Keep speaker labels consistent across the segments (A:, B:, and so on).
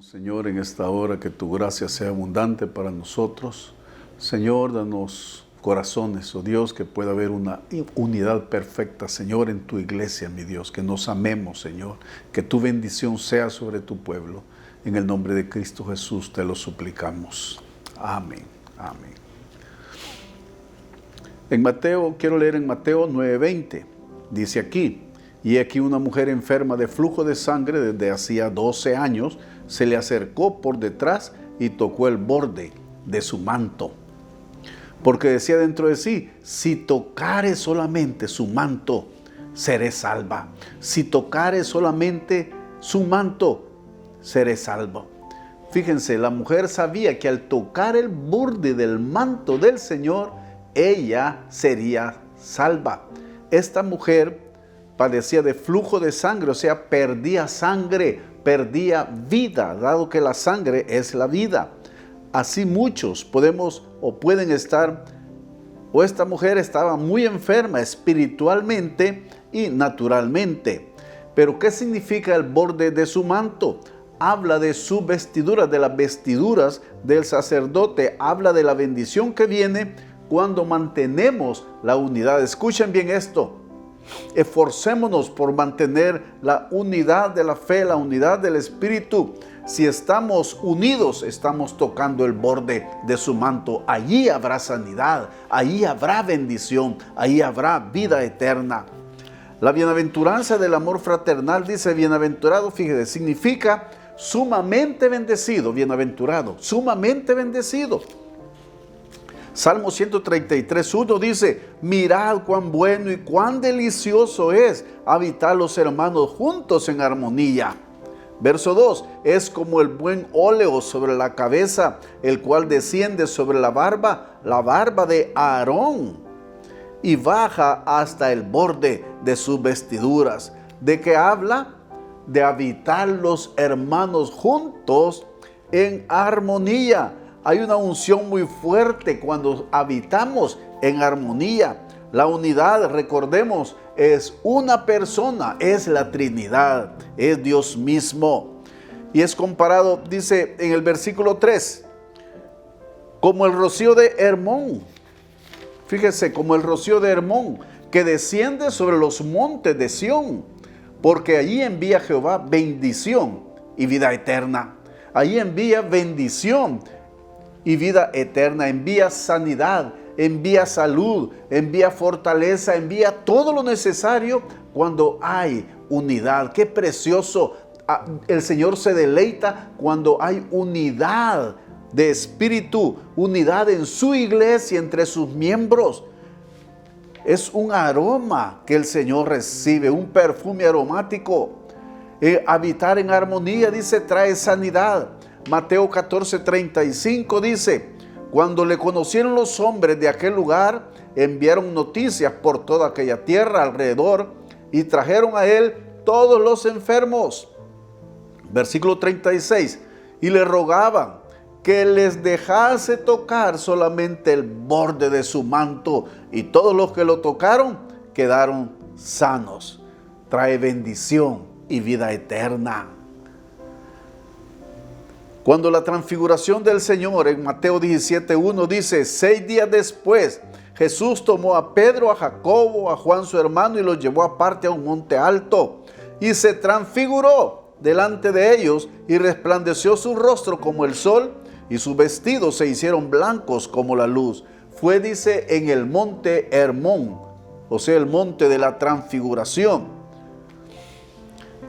A: Pedimos, Señor, en esta hora que tu gracia sea abundante para nosotros. Señor, danos corazones, oh Dios, que pueda haber una unidad perfecta, Señor, en tu iglesia, mi Dios, que nos amemos, Señor, que tu bendición sea sobre tu pueblo. En el nombre de Cristo Jesús te lo suplicamos. Amén, amén. Quiero leer en Mateo 9:20, dice aquí: y aquí una mujer enferma de flujo de sangre desde hacía 12 años, se le acercó por detrás y tocó el borde de su manto. Porque decía dentro de sí: si tocare solamente su manto, seré salva. Si tocare solamente su manto, seré salvo. Fíjense, la mujer sabía que al tocar el borde del manto del Señor, ella sería salva. Esta mujer padecía de flujo de sangre, o sea, perdía sangre, perdía vida, dado que la sangre es la vida. Así muchos podemos o pueden estar, o esta mujer estaba muy enferma espiritualmente y naturalmente. Pero ¿qué significa el borde de su manto? Habla de su vestidura, de las vestiduras del sacerdote, habla de la bendición que viene cuando mantenemos la unidad. Escuchen bien esto. Esforcémonos por mantener la unidad de la fe, la unidad del Espíritu. Si estamos unidos, estamos tocando el borde de su manto. Allí habrá sanidad, allí habrá bendición, allí habrá vida eterna. La bienaventuranza del amor fraternal, dice bienaventurado, fíjese, significa sumamente bendecido, bienaventurado, sumamente bendecido. Salmo 133:1 dice: mirad cuán bueno y cuán delicioso es habitar los hermanos juntos en armonía. Verso 2: es como el buen óleo sobre la cabeza, el cual desciende sobre la barba de Aarón, y baja hasta el borde de sus vestiduras. ¿De qué habla? De habitar los hermanos juntos en armonía. Hay una unción muy fuerte cuando habitamos en armonía. La unidad, recordemos, es una persona, es la Trinidad, es Dios mismo. Y es comparado, dice en el versículo 3, como el rocío de Hermón. Fíjese, como el rocío de Hermón, que desciende sobre los montes de Sión, porque allí envía Jehová bendición y vida eterna. Allí envía bendición y vida eterna, envía sanidad, envía salud, envía fortaleza, envía todo lo necesario cuando hay unidad. ¡Qué precioso! El Señor se deleita cuando hay unidad de espíritu, unidad en su iglesia, entre sus miembros. Es un aroma que el Señor recibe, un perfume aromático. Habitar en armonía, dice, trae sanidad. Mateo 14:35 dice: cuando le conocieron los hombres de aquel lugar, enviaron noticias por toda aquella tierra alrededor y trajeron a él todos los enfermos. Versículo 36: y le rogaban que les dejase tocar solamente el borde de su manto, y todos los que lo tocaron quedaron sanos. Trae bendición y vida eterna. Cuando la transfiguración del Señor en Mateo 17:1 dice: 6 días después, Jesús tomó a Pedro, a Jacobo, a Juan su hermano, y los llevó aparte a un monte alto, y se transfiguró delante de ellos, y resplandeció su rostro como el sol, y sus vestidos se hicieron blancos como la luz. Fue, dice, en el monte Hermón, o sea, el monte de la transfiguración.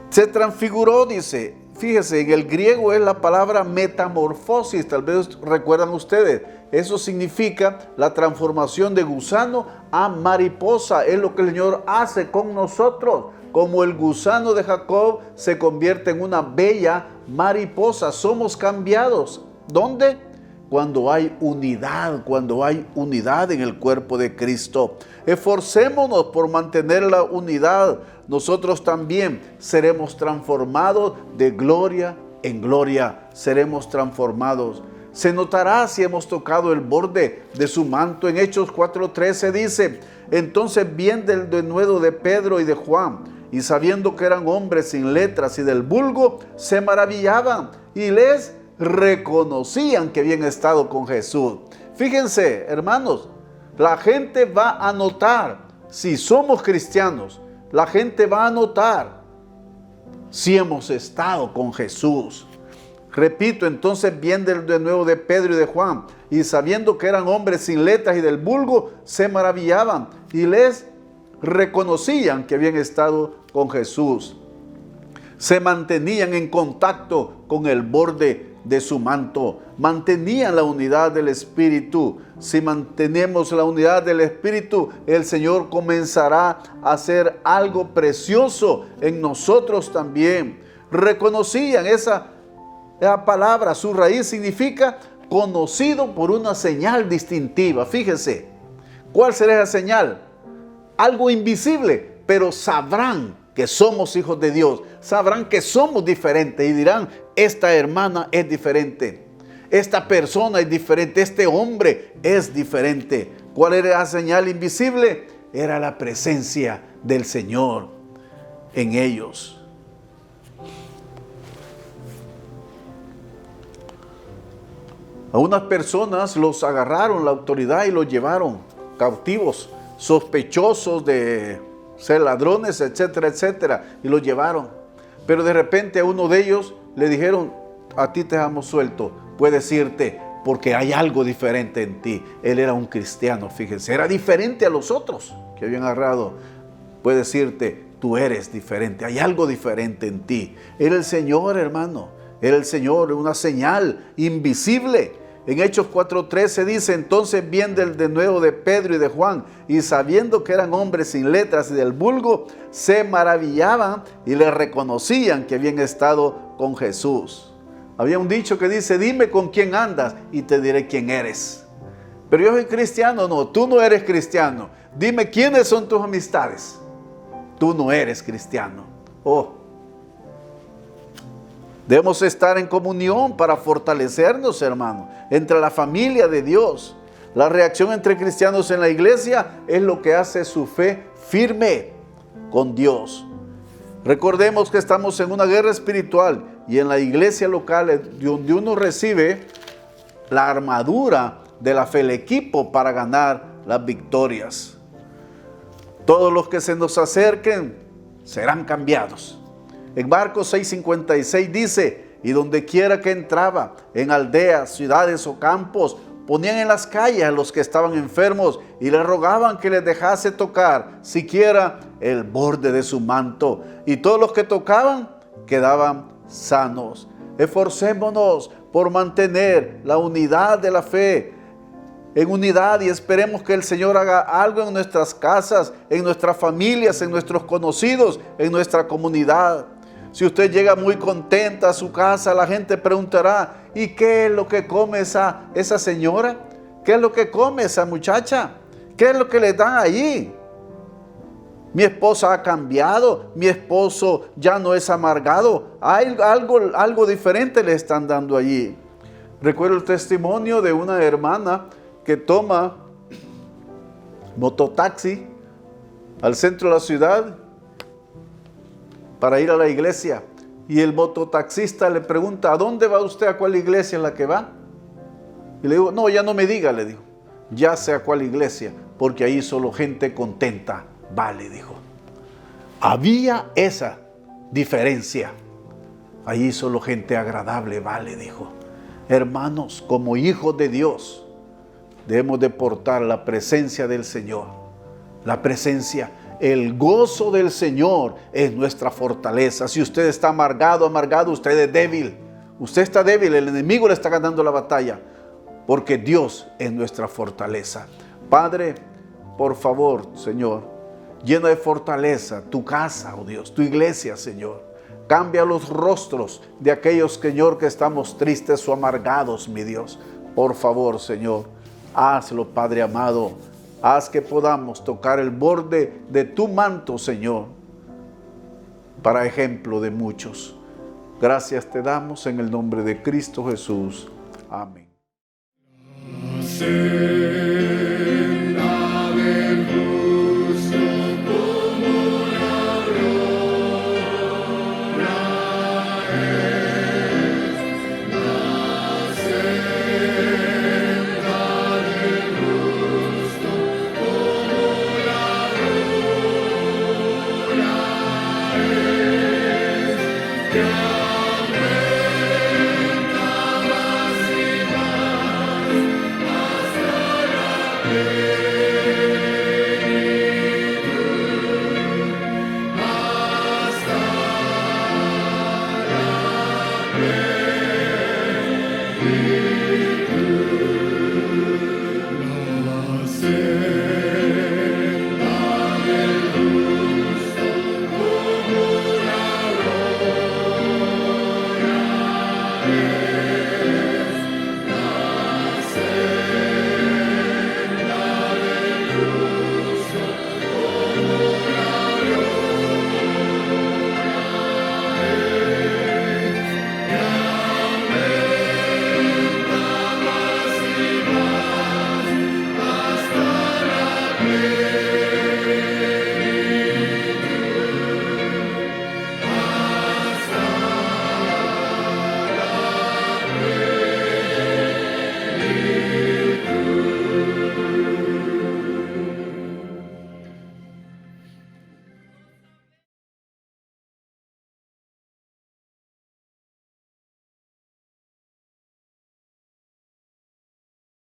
A: Se transfiguró, dice. Fíjese, en el griego es la palabra metamorfosis, tal vez recuerdan ustedes. Eso significa la transformación de gusano a mariposa. Es lo que el Señor hace con nosotros. Como el gusano de Jacob se convierte en una bella mariposa. Somos cambiados. ¿Dónde? Cuando hay unidad en el cuerpo de Cristo. Esforcémonos por mantener la unidad. Nosotros también seremos transformados de gloria en gloria. Seremos transformados. Se notará si hemos tocado el borde de su manto. En Hechos 4:13 dice: entonces viendo el denuedo de Pedro y de Juan, y sabiendo que eran hombres sin letras y del vulgo, se maravillaban y les reconocían que habían estado con Jesús. Fíjense, hermanos, la gente va a notar si somos cristianos. La gente va a notar si hemos estado con Jesús. Repito, entonces viene de nuevo de Pedro y de Juan, y sabiendo que eran hombres sin letras y del vulgo, se maravillaban y les reconocían que habían estado con Jesús. Se mantenían en contacto con el borde de su manto, mantenían la unidad del Espíritu. Si mantenemos la unidad del Espíritu, el Señor comenzará a hacer algo precioso en nosotros también. Reconocían esa palabra, su raíz significa conocido por una señal distintiva. Fíjense, ¿cuál será esa señal? Algo invisible, pero sabrán que somos hijos de Dios, sabrán que somos diferentes y dirán, esta hermana es diferente, esta persona es diferente, este hombre es diferente. ¿Cuál era la señal invisible? Era la presencia del Señor en ellos. A unas personas los agarraron la autoridad y los llevaron cautivos, sospechosos de ser ladrones, etcétera, etcétera, y los llevaron. Pero de repente a uno de ellos le dijeron, a ti te dejamos suelto, puedes irte porque hay algo diferente en ti. Él era un cristiano, fíjense, era diferente a los otros que habían agarrado. Puedes irte, tú eres diferente, hay algo diferente en ti. Era el Señor, hermano, era el Señor, una señal invisible. En Hechos 4:13 dice, entonces viene de nuevo de Pedro y de Juan, y sabiendo que eran hombres sin letras y del vulgo, se maravillaban y le reconocían que habían estado con Jesús. Había un dicho que dice, dime con quién andas y te diré quién eres. Pero yo soy cristiano. No, tú no eres cristiano. Dime quiénes son tus amistades. Tú no eres cristiano. Debemos estar en comunión para fortalecernos, hermano, entre la familia de Dios. La reacción entre cristianos en la iglesia es lo que hace su fe firme con Dios. Recordemos que estamos en una guerra espiritual y en la iglesia local donde uno recibe la armadura de la fe, el equipo para ganar las victorias. Todos los que se nos acerquen serán cambiados. En Marcos 6:56 dice, y donde quiera que entraba, en aldeas, ciudades o campos, ponían en las calles a los que estaban enfermos y les rogaban que les dejase tocar siquiera el borde de su manto. Y todos los que tocaban quedaban sanos. Esforcémonos por mantener la unidad de la fe en unidad y esperemos que el Señor haga algo en nuestras casas, en nuestras familias, en nuestros conocidos, en nuestra comunidad. Si usted llega muy contenta a su casa, la gente preguntará, ¿y qué es lo que come esa señora? ¿Qué es lo que come esa muchacha? ¿Qué es lo que le dan allí? Mi esposa ha cambiado, mi esposo ya no es amargado. Hay algo diferente le están dando allí. Recuerdo el testimonio de una hermana que toma mototaxi al centro de la ciudad para ir a la iglesia. Y el mototaxista le pregunta, ¿a dónde va usted? ¿A cuál iglesia es la que va? Y le digo, no, ya no me diga, le digo. Ya sé a cuál iglesia, porque ahí solo gente contenta va, le dijo. Había esa diferencia. Ahí solo gente agradable va, le dijo. Hermanos, como hijos de Dios, debemos de portar la presencia del Señor. La presencia, el gozo del Señor es nuestra fortaleza. Si usted está amargado, usted es débil. Usted está débil, el enemigo le está ganando la batalla. Porque Dios es nuestra fortaleza. Padre, por favor, Señor, llena de fortaleza tu casa, oh Dios, tu iglesia, Señor. Cambia los rostros de aquellos, Señor, que estamos tristes o amargados, mi Dios. Por favor, Señor, hazlo, Padre amado. Haz que podamos tocar el borde de tu manto, Señor, para ejemplo de muchos. Gracias te damos en el nombre de Cristo Jesús. Amén.
B: Senda del justo como la rosa. Yeah.